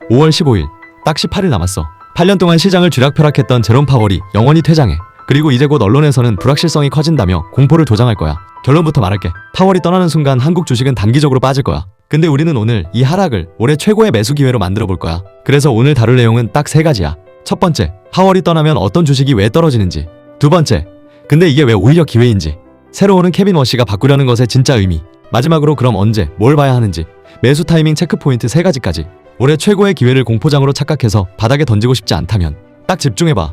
5월 15일, 딱 18일 남았어. 8년 동안 시장을 쥐락펴락했던 제롬 파월이 영원히 퇴장해. 그리고 이제 곧 언론에서는 불확실성이 커진다며 공포를 조장할 거야. 결론부터 말할게. 파월이 떠나는 순간 한국 주식은 단기적으로 빠질 거야. 근데 우리는 오늘 이 하락을 올해 최고의 매수 기회로 만들어 볼 거야. 그래서 오늘 다룰 내용은 딱 3가지야. 첫 번째, 파월이 떠나면 어떤 주식이 왜 떨어지는지. 두 번째, 근데 이게 왜 오히려 기회인지. 새로 오는 케빈 워시가 바꾸려는 것의 진짜 의미. 마지막으로 그럼 언제, 뭘 봐야 하는지. 매수 타이밍 체크포인트 3가지까지. 올해 최고의 기회를 공포장으로 착각해서 바닥에 던지고 싶지 않다면 딱 집중해봐.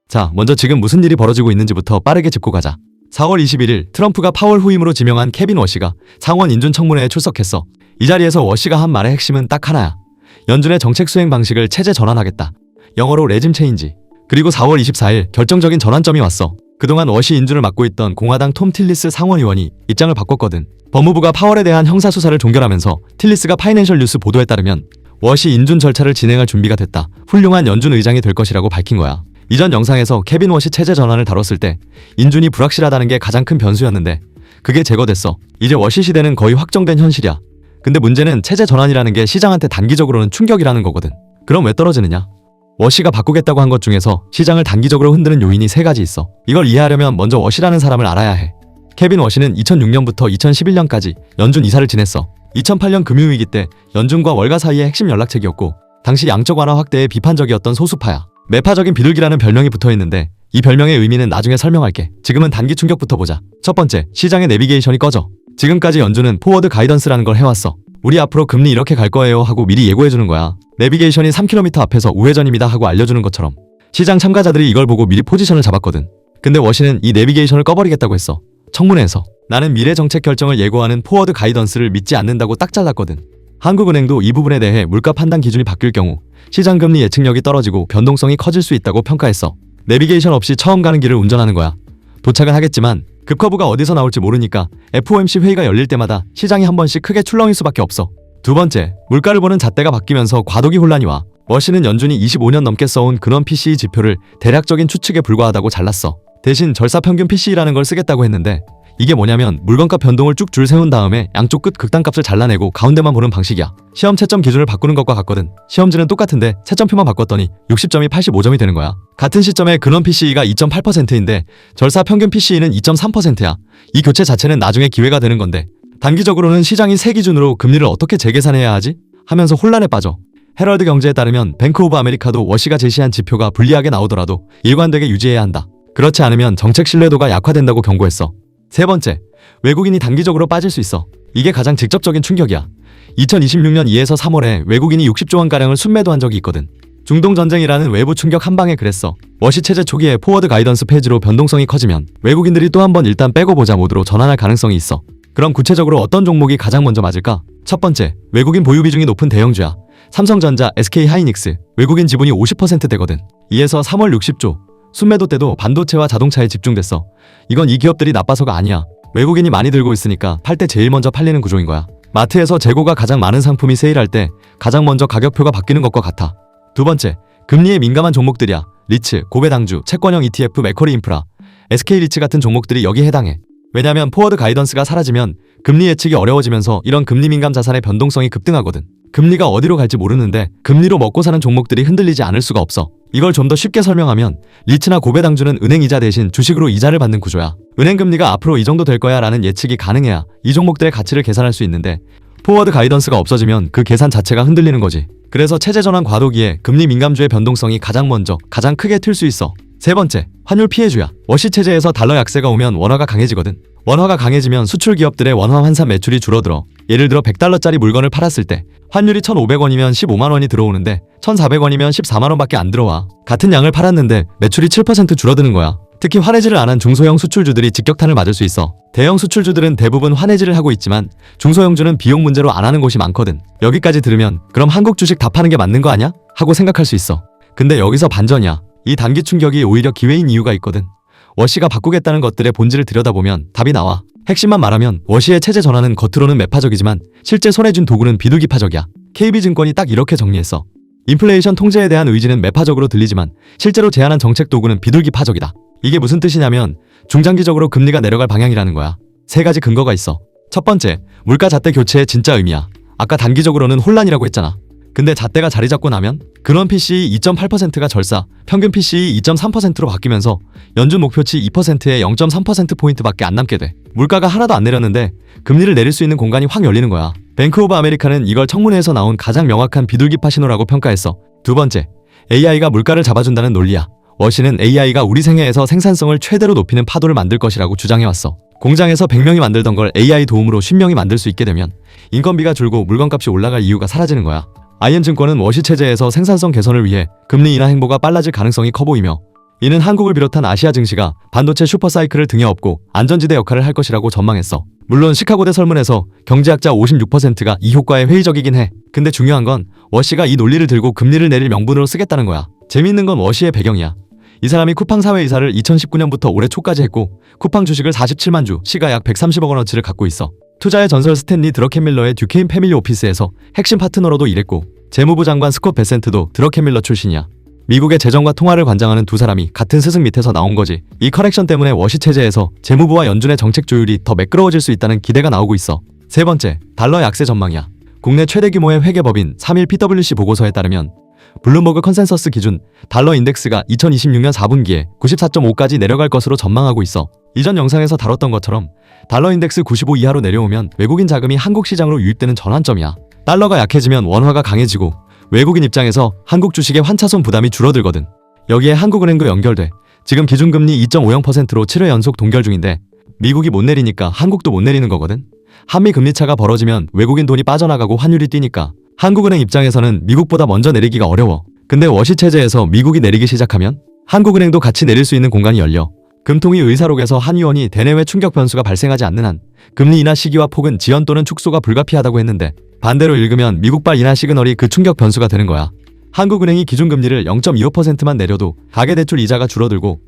자, 먼저 지금 무슨 일이 벌어지고 있는지부터 빠르게 짚고 가자. 4월 21일 트럼프가 파월 후임으로 지명한 케빈 워시가 상원 인준청문회에 출석했어. 이 자리에서 워시가 한 말의 핵심은 딱 하나야. 연준의 정책 수행 방식을 체제 전환하겠다. 영어로 레짐 체인지. 그리고 4월 24일 결정적인 전환점이 왔어. 그동안 워시 인준을 맡고 있던 공화당 톰 틸리스 상원의원이 입장을 바꿨거든. 법무부가 파월에 대한 형사수사를 종결하면서 틸리스가 파이낸셜 뉴스 보도에 따르면 워시 인준 절차를 진행할 준비가 됐다. 훌륭한 연준 의장이 될 것이라고 밝힌 거야. 이전 영상에서 케빈 워시 체제 전환을 다뤘을 때 인준이 불확실하다는 게 가장 큰 변수였는데 그게 제거됐어. 이제 워시 시대는 거의 확정된 현실이야. 근데 문제는 체제 전환이라는 게 시장한테 단기적으로는 충격이라는 거거든. 그럼 왜 떨어지느냐? 워시가 바꾸겠다고 한 것 중에서 시장을 단기적으로 흔드는 요인이 3가지 있어. 이걸 이해하려면 먼저 워시라는 사람을 알아야 해. 케빈 워시는 2006년부터 2011년까지 연준 이사를 지냈어. 2008년 금융위기 때 연준과 월가 사이의 핵심 연락책이었고 당시 양적 완화 확대에 비판적이었던 소수파야. 매파적인 비둘기라는 별명이 붙어있는데 이 별명의 의미는 나중에 설명할게. 지금은 단기 충격부터 보자. 첫 번째, 시장의 내비게이션이 꺼져. 지금까지 연준은 포워드 가이던스라는 걸 해왔어. 우리 앞으로 금리 이렇게 갈 거예요 하고 미리 예고해주는 거야. 내비게이션이 3km 앞에서 우회전입니다 하고 알려주는 것처럼. 시장 참가자들이 이걸 보고 미리 포지션을 잡았거든. 근데 워시는 이 내비게이션을 꺼버리겠다고 했어. 청문회에서 나는 미래 정책 결정을 예고하는 포워드 가이던스를 믿지 않는다고 딱 잘랐거든. 한국은행도 이 부분에 대해 물가 판단 기준이 바뀔 경우 시장 금리 예측력이 떨어지고 변동성이 커질 수 있다고 평가했어. 내비게이션 없이 처음 가는 길을 운전하는 거야. 도착은 하겠지만 급커브가 어디서 나올지 모르니까 FOMC 회의가 열릴 때마다 시장이 한 번씩 크게 출렁일 수밖에 없어. 두 번째, 물가를 보는 잣대가 바뀌면서 과도기 혼란이 와. 워시는 연준이 25년 넘게 써온 근원 PCE 지표를 대략적인 추측에 불과하다고 잘랐어. 대신 절사평균 PCE라는 걸 쓰겠다고 했는데 이게 뭐냐면 물건값 변동을 쭉 줄 세운 다음에 양쪽 끝 극단값을 잘라내고 가운데만 보는 방식이야. 시험 채점 기준을 바꾸는 것과 같거든. 시험지는 똑같은데 채점표만 바꿨더니 60점이 85점이 되는 거야. 같은 시점에 근원 PCE가 2.8%인데 절사 평균 PCE는 2.3%야. 이 교체 자체는 나중에 기회가 되는 건데 단기적으로는 시장이 새 기준으로 금리를 어떻게 재계산해야 하지? 하면서 혼란에 빠져. 헤럴드 경제에 따르면 뱅크 오브 아메리카도 워시가 제시한 지표가 불리하게 나오더라도 일관되게 유지해야 한다. 그렇지 않으면 정책 신뢰도가 약화된다고 경고했어. 세 번째, 외국인이 단기적으로 빠질 수 있어. 이게 가장 직접적인 충격이야. 2026년 2에서 3월에 외국인이 60조 원가량을 순매도한 적이 있거든. 중동 전쟁이라는 외부 충격 한 방에 그랬어. 워시 체제 초기에 포워드 가이던스 폐지로 변동성이 커지면 외국인들이 또 한 번 일단 빼고 보자 모드로 전환할 가능성이 있어. 그럼 구체적으로 어떤 종목이 가장 먼저 맞을까? 첫 번째, 외국인 보유 비중이 높은 대형주야. 삼성전자, SK하이닉스, 외국인 지분이 50%대거든. 2에서 3월 60조. 순매도 때도 반도체와 자동차에 집중됐어. 이건 이 기업들이 나빠서가 아니야. 외국인이 많이 들고 있으니까 팔 때 제일 먼저 팔리는 구조인 거야. 마트에서 재고가 가장 많은 상품이 세일할 때 가장 먼저 가격표가 바뀌는 것과 같아. 두 번째, 금리에 민감한 종목들이야. 리츠, 고배당주, 채권형 ETF, 맥쿼리 인프라, SK리츠 같은 종목들이 여기에 해당해. 왜냐면 포워드 가이던스가 사라지면 금리 예측이 어려워지면서 이런 금리 민감 자산의 변동성이 급등하거든. 금리가 어디로 갈지 모르는데 금리로 먹고 사는 종목들이 흔들리지 않을 수가 없어. 이걸 좀 더 쉽게 설명하면 리츠나 고배당주는 은행 이자 대신 주식으로 이자를 받는 구조야. 은행 금리가 앞으로 이 정도 될 거야 라는 예측이 가능해야 이 종목들의 가치를 계산할 수 있는데 포워드 가이던스가 없어지면 그 계산 자체가 흔들리는 거지. 그래서 체제 전환 과도기에 금리 민감주의 변동성이 가장 먼저 가장 크게 틀 수 있어. 세 번째, 환율 피해주야. 워시 체제에서 달러 약세가 오면 원화가 강해지거든. 원화가 강해지면 수출 기업들의 원화 환산 매출이 줄어들어. 예를 들어 100달러짜리 물건을 팔았을 때 환율이 1,500원이면 15만 원이 들어오는데 1,400원이면 14만 원밖에 안 들어와. 같은 양을 팔았는데 매출이 7% 줄어드는 거야. 특히 환해지를 안 한 중소형 수출주들이 직격탄을 맞을 수 있어. 대형 수출주들은 대부분 환해지를 하고 있지만 중소형주는 비용 문제로 안 하는 곳이 많거든. 여기까지 들으면 그럼 한국 주식 다 파는 게 맞는 거 아니야? 하고 생각할 수 있어. 근데 여기서 반전이야. 이 단기 충격이 오히려 기회인 이유가 있거든. 워시가 바꾸겠다는 것들의 본질을 들여다보면 답이 나와. 핵심만 말하면 워시의 체제 전환은 겉으로는 매파적이지만 실제 손에 쥔 도구는 비둘기파적이야. KB증권이 딱 이렇게 정리했어. 인플레이션 통제에 대한 의지는 매파적으로 들리지만 실제로 제안한 정책 도구는 비둘기파적이다. 이게 무슨 뜻이냐면 중장기적으로 금리가 내려갈 방향이라는 거야. 3가지 근거가 있어. 첫 번째, 물가 잣대 교체의 진짜 의미야. 아까 단기적으로는 혼란이라고 했잖아. 근데 잣대가 자리 잡고 나면 근원 PCE 2.8%가 절사, 평균 PCE 2.3%로 바뀌면서 연준 목표치 2%에 0.3%포인트밖에 안 남게 돼. 물가가 하나도 안 내렸는데 금리를 내릴 수 있는 공간이 확 열리는 거야. 뱅크 오브 아메리카는 이걸 청문회에서 나온 가장 명확한 비둘기파 신호라고 평가했어. 두 번째, AI가 물가를 잡아준다는 논리야. 워시는 AI가 우리 생애에서 생산성을 최대로 높이는 파도를 만들 것이라고 주장해왔어. 공장에서 100명이 만들던 걸 AI 도움으로 50명이 만들 수 있게 되면 인건비가 줄고 물건값이 올라갈 이유가 사라지는 거야. 아이엔증권은 워시 체제에서 생산성 개선을 위해 금리 인하 행보가 빨라질 가능성이 커 보이며, 이는 한국을 비롯한 아시아 증시가 반도체 슈퍼사이클을 등에 업고 안전지대 역할을 할 것이라고 전망했어. 물론 시카고대 설문에서 경제학자 56%가 이 효과에 회의적이긴 해. 근데 중요한 건 워시가 이 논리를 들고 금리를 내릴 명분으로 쓰겠다는 거야. 재미있는 건 워시의 배경이야. 이 사람이 쿠팡 사회이사를 2019년부터 올해 초까지 했고, 쿠팡 주식을 47만 주, 시가 약 130억 원어치를 갖고 있어. 투자의 전설 스탠리 드러켄밀러의 듀케인 패밀리 오피스에서 핵심 파트너로도 일했고, 재무부 장관 스콧 베센트도 드러켄밀러 출신이야. 미국의 재정과 통화를 관장하는 두 사람이 같은 스승 밑에서 나온 거지. 이 커넥션 때문에 워시 체제에서 재무부와 연준의 정책 조율이 더 매끄러워질 수 있다는 기대가 나오고 있어. 세 번째, 달러 약세 전망이야. 국내 최대 규모의 회계법인 3일 PwC 보고서에 따르면 블룸버그 컨센서스 기준 달러 인덱스가 2026년 4분기에 94.5까지 내려갈 것으로 전망하고 있어. 이전 영상에서 다뤘던 것처럼 달러 인덱스 95 이하로 내려오면 외국인 자금이 한국 시장으로 유입되는 전환점이야. 달러가 약해지면 원화가 강해지고 외국인 입장에서 한국 주식의 환차손 부담이 줄어들거든. 여기에 한국은행도 연결돼. 지금 기준금리 2.50%로 7회 연속 동결 중인데 미국이 못 내리니까 한국도 못 내리는 거거든. 한미 금리차가 벌어지면 외국인 돈이 빠져나가고 환율이 뛰니까 한국은행 입장에서는 미국보다 먼저 내리기가 어려워. 근데 워시 체제에서 미국이 내리기 시작하면 한국은행도 같이 내릴 수 있는 공간이 열려. 금통위 의사록에서 한 의원이 대내외 충격 변수가 발생하지 않는 한 금리 인하 시기와 폭은 지연 또는 축소가 불가피하다고 했는데, 반대로 읽으면 미국발 인하 시그널이 그 충격 변수가 되는 거야. 한국은행이 기준금리를 0.25%만 내려도 가계대출 이자가 줄어들고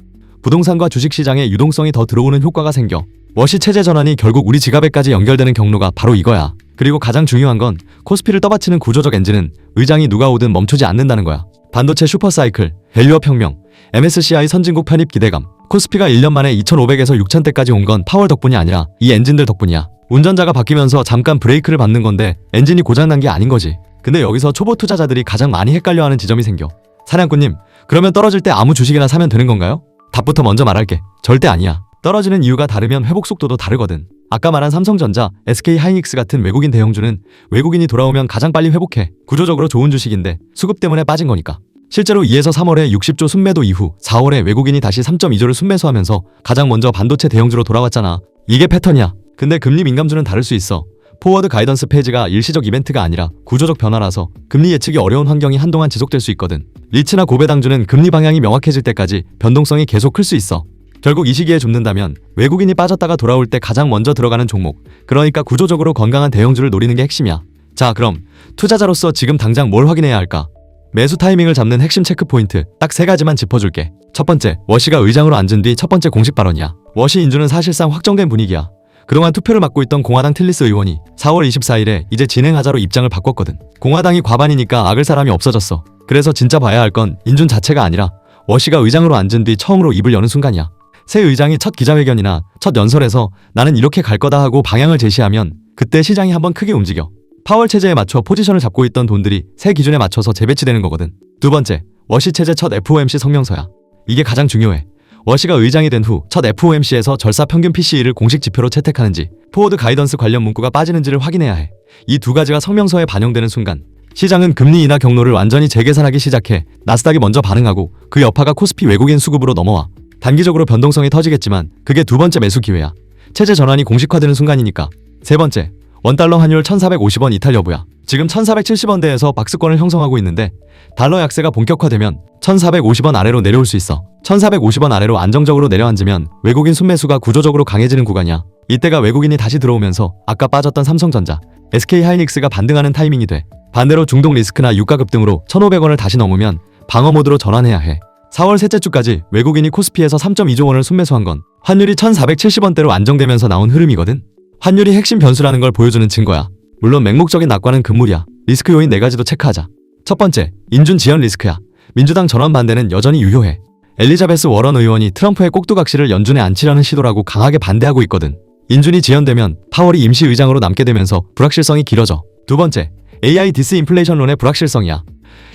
부동산과 주식시장에 유동성이 더 들어오는 효과가 생겨. 워시 체제 전환이 결국 우리 지갑에까지 연결되는 경로가 바로 이거야. 그리고 가장 중요한 건 코스피를 떠받치는 구조적 엔진은 의장이 누가 오든 멈추지 않는다는 거야. 반도체 슈퍼사이클, 밸류업 혁명, MSCI 선진국 편입 기대감, 코스피가 1년 만에 2,500에서 6,000대까지 온 건 파월 덕분이 아니라 이 엔진들 덕분이야. 운전자가 바뀌면서 잠깐 브레이크를 밟는 건데 엔진이 고장난 게 아닌 거지. 근데 여기서 초보 투자자들이 가장 많이 헷갈려하는 지점이 생겨. 사냥꾼님, 그러면 떨어질 때 아무 주식이나 사면 되는 건가요? 답부터 먼저 말할게. 절대 아니야. 떨어지는 이유가 다르면 회복 속도도 다르거든. 아까 말한 삼성전자, SK하이닉스 같은 외국인 대형주는 외국인이 돌아오면 가장 빨리 회복해. 구조적으로 좋은 주식인데 수급 때문에 빠진 거니까. 실제로 2에서 3월에 60조 순매도 이후 4월에 외국인이 다시 3.2조를 순매수하면서 가장 먼저 반도체 대형주로 돌아왔잖아. 이게 패턴이야. 근데 금리 민감주는 다를 수 있어. 포워드 가이던스 페이지가 일시적 이벤트가 아니라 구조적 변화라서 금리 예측이 어려운 환경이 한동안 지속될 수 있거든. 리츠나 고배당주는 금리 방향이 명확해질 때까지 변동성이 계속 클 수 있어. 결국 이 시기에 줍는다면 외국인이 빠졌다가 돌아올 때 가장 먼저 들어가는 종목, 그러니까 구조적으로 건강한 대형주를 노리는 게 핵심이야. 자, 그럼 투자자로서 지금 당장 뭘 확인해야 할까? 매수 타이밍을 잡는 핵심 체크 포인트 딱 3가지만 짚어줄게. 첫 번째, 워시가 의장으로 앉은 뒤 첫 번째 공식 발언이야. 워시 인준은 사실상 확정된 분위기야. 그동안 투표를 맡고 있던 공화당 틸리스 의원이 4월 24일에 이제 진행하자로 입장을 바꿨거든. 공화당이 과반이니까 악을 사람이 없어졌어. 그래서 진짜 봐야 할 건 인준 자체가 아니라 워시가 의장으로 앉은 뒤 처음으로 입을 여는 순간이야. 새 의장이 첫 기자회견이나 첫 연설에서 나는 이렇게 갈 거다 하고 방향을 제시하면 그때 시장이 한번 크게 움직여. 파월 체제에 맞춰 포지션을 잡고 있던 돈들이 새 기준에 맞춰서 재배치되는 거거든. 두 번째, 워시 체제 첫 FOMC 성명서야. 이게 가장 중요해. 워시가 의장이 된 후 첫 FOMC에서 절사 평균 PCE를 공식 지표로 채택하는지, 포워드 가이던스 관련 문구가 빠지는지를 확인해야 해. 이 두 가지가 성명서에 반영되는 순간 시장은 금리 인하 경로를 완전히 재계산하기 시작해. 나스닥이 먼저 반응하고 그 여파가 코스피 외국인 수급으로 넘어와. 단기적으로 변동성이 터지겠지만 그게 두 번째 매수 기회야. 체제 전환이 공식화되는 순간이니까. 세 번째, 원달러 환율 1,450원 이탈 여부야. 지금 1,470원대에서 박스권을 형성하고 있는데 달러 약세가 본격화되면 1,450원 아래로 내려올 수 있어. 1,450원 아래로 안정적으로 내려앉으면 외국인 순매수가 구조적으로 강해지는 구간이야. 이때가 외국인이 다시 들어오면서 아까 빠졌던 삼성전자, SK하이닉스가 반등하는 타이밍이 돼. 반대로 중동 리스크나 유가 급등으로 1,500원을 다시 넘으면 방어 모드로 전환해야 해. 4월 셋째 주까지 외국인이 코스피에서 3.2조 원을 순매수한 건 환율이 1,470원대로 안정되면서 나온 흐름이거든. 환율이 핵심 변수라는 걸 보여주는 증거야. 물론 맹목적인 낙관은 금물이야. 리스크 요인 4가지도 체크하자. 첫 번째, 인준 지연 리스크야. 민주당 전원 반대는 여전히 유효해. 엘리자베스 워런 의원이 트럼프의 꼭두각시를 연준에 앉히려는 시도라고 강하게 반대하고 있거든. 인준이 지연되면 파월이 임시 의장으로 남게 되면서 불확실성이 길어져. 두 번째, AI 디스인플레이션론의 불확실성이야.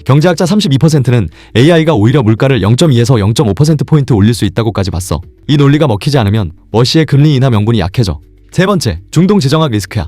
경제학자 32%는 AI가 오히려 물가를 0.2에서 0.5%포인트 올릴 수 있다고까지 봤어. 이 논리가 먹히지 않으면 워시의 금리 인하 명분이 약해져. 세 번째, 중동 지정학 리스크야.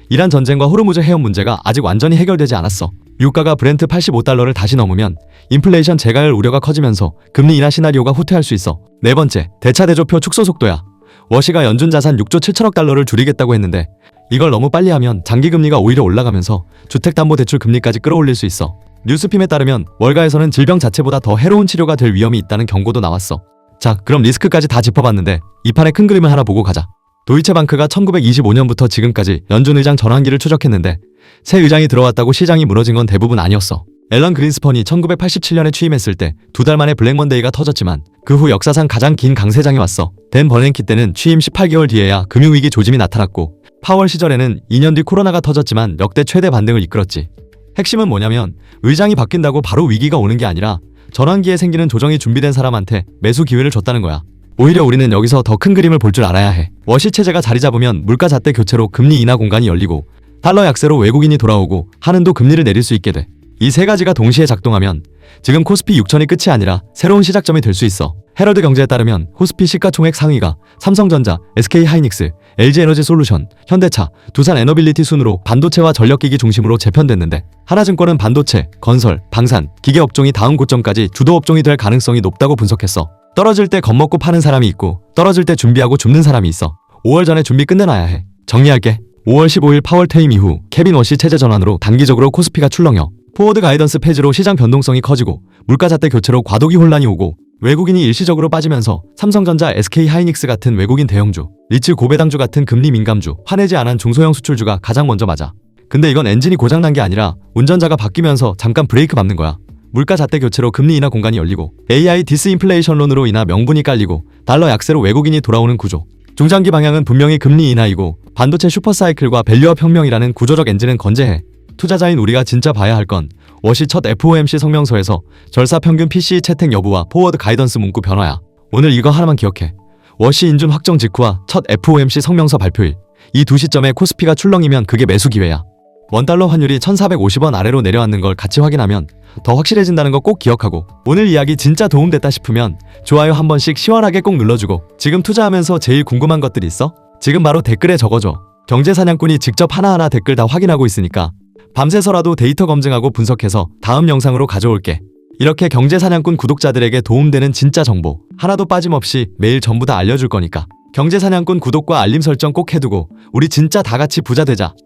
이란 전쟁과 호르무즈 해협 문제가 아직 완전히 해결되지 않았어. 유가가 브렌트 85달러를 다시 넘으면 인플레이션 재가열 우려가 커지면서 금리 인하 시나리오가 후퇴할 수 있어. 네 번째, 대차대조표 축소 속도야. 워시가 연준 자산 6조 7천억 달러를 줄이겠다고 했는데 이걸 너무 빨리 하면 장기금리가 오히려 올라가면서 주택담보대출 금리까지 끌어올릴 수 있어. 뉴스핌에 따르면 월가에서는 질병 자체보다 더 해로운 치료가 될 위험이 있다는 경고도 나왔어. 자, 그럼 리스크까지 다 짚어봤는데 이 판의 큰 그림을 하나 보고 가자. 도이체방크가 1925년부터 지금까지 연준 의장 전환기를 추적했는데 새 의장이 들어왔다고 시장이 무너진 건 대부분 아니었어. 앨런 그린스펀이 1987년에 취임했을 때 2달 만에 블랙먼데이가 터졌지만 그 후 역사상 가장 긴 강세장이 왔어. 댄 버냉키 때는 취임 18개월 뒤에야 금융위기 조짐이 나타났고 파월 시절에는 2년 뒤 코로나가 터졌지만 역대 최대 반등을 이끌었지. 핵심은 뭐냐면 의장이 바뀐다고 바로 위기가 오는 게 아니라 전환기에 생기는 조정이 준비된 사람한테 매수 기회를 줬다는 거야. 오히려 우리는 여기서 더 큰 그림을 볼 줄 알아야 해. 워시 체제가 자리 잡으면 물가 잣대 교체로 금리 인하 공간이 열리고 달러 약세로 외국인이 돌아오고 한은도 금리를 내릴 수 있게 돼. 이 세 가지가 동시에 작동하면 지금 코스피 6천이 끝이 아니라 새로운 시작점이 될 수 있어. 헤럴드 경제에 따르면 코스피 시가총액 상위가 삼성전자, SK하이닉스, LG에너지솔루션, 현대차, 두산에너빌리티 순으로 반도체와 전력기기 중심으로 재편됐는데 하나증권은 반도체, 건설, 방산, 기계업종이 다음 고점까지 주도업종이 될 가능성이 높다고 분석했어. 떨어질 때 겁먹고 파는 사람이 있고 떨어질 때 준비하고 줍는 사람이 있어. 5월 전에 준비 끝내놔야 해. 정리할게. 5월 15일 파월 퇴임 이후 케빈 워시 체제 전환으로 단기적으로 코스피가 출렁여. 포워드 가이던스 폐지로 시장 변동성이 커지고 물가 잣대 교체로 과도기 혼란이 오고 외국인이 일시적으로 빠지면서 삼성전자, SK하이닉스 같은 외국인 대형주, 리츠 고배당주 같은 금리 민감주, 화내지 않은 중소형 수출주가 가장 먼저 맞아. 근데 이건 엔진이 고장난 게 아니라 운전자가 바뀌면서 잠깐 브레이크 밟는 거야. 물가 잣대 교체로 금리 인하 공간이 열리고 AI 디스인플레이션론으로 인하 명분이 깔리고 달러 약세로 외국인이 돌아오는 구조. 중장기 방향은 분명히 금리 인하이고 반도체 슈퍼사이클과 밸류업 혁명이라는 구조적 엔진은 건재해. 투자자인 우리가 진짜 봐야 할 건 워시 첫 FOMC 성명서에서 절사 평균 PCE 채택 여부와 포워드 가이던스 문구 변화야. 오늘 이거 하나만 기억해. 워시 인준 확정 직후와 첫 FOMC 성명서 발표일. 이 두 시점에 코스피가 출렁이면 그게 매수 기회야. 원달러 환율이 1450원 아래로 내려앉는 걸 같이 확인하면 더 확실해진다는 거 꼭 기억하고 오늘 이야기 진짜 도움됐다 싶으면 좋아요 한 번씩 시원하게 꼭 눌러주고 지금 투자하면서 제일 궁금한 것들 있어? 지금 바로 댓글에 적어줘. 경제사냥꾼이 직접 하나하나 댓글 다 확인하고 있으니까 밤새서라도 데이터 검증하고 분석해서 다음 영상으로 가져올게. 이렇게 경제사냥꾼 구독자들에게 도움되는 진짜 정보 하나도 빠짐없이 매일 전부 다 알려줄 거니까 경제사냥꾼 구독과 알림 설정 꼭 해두고 우리 진짜 다 같이 부자 되자.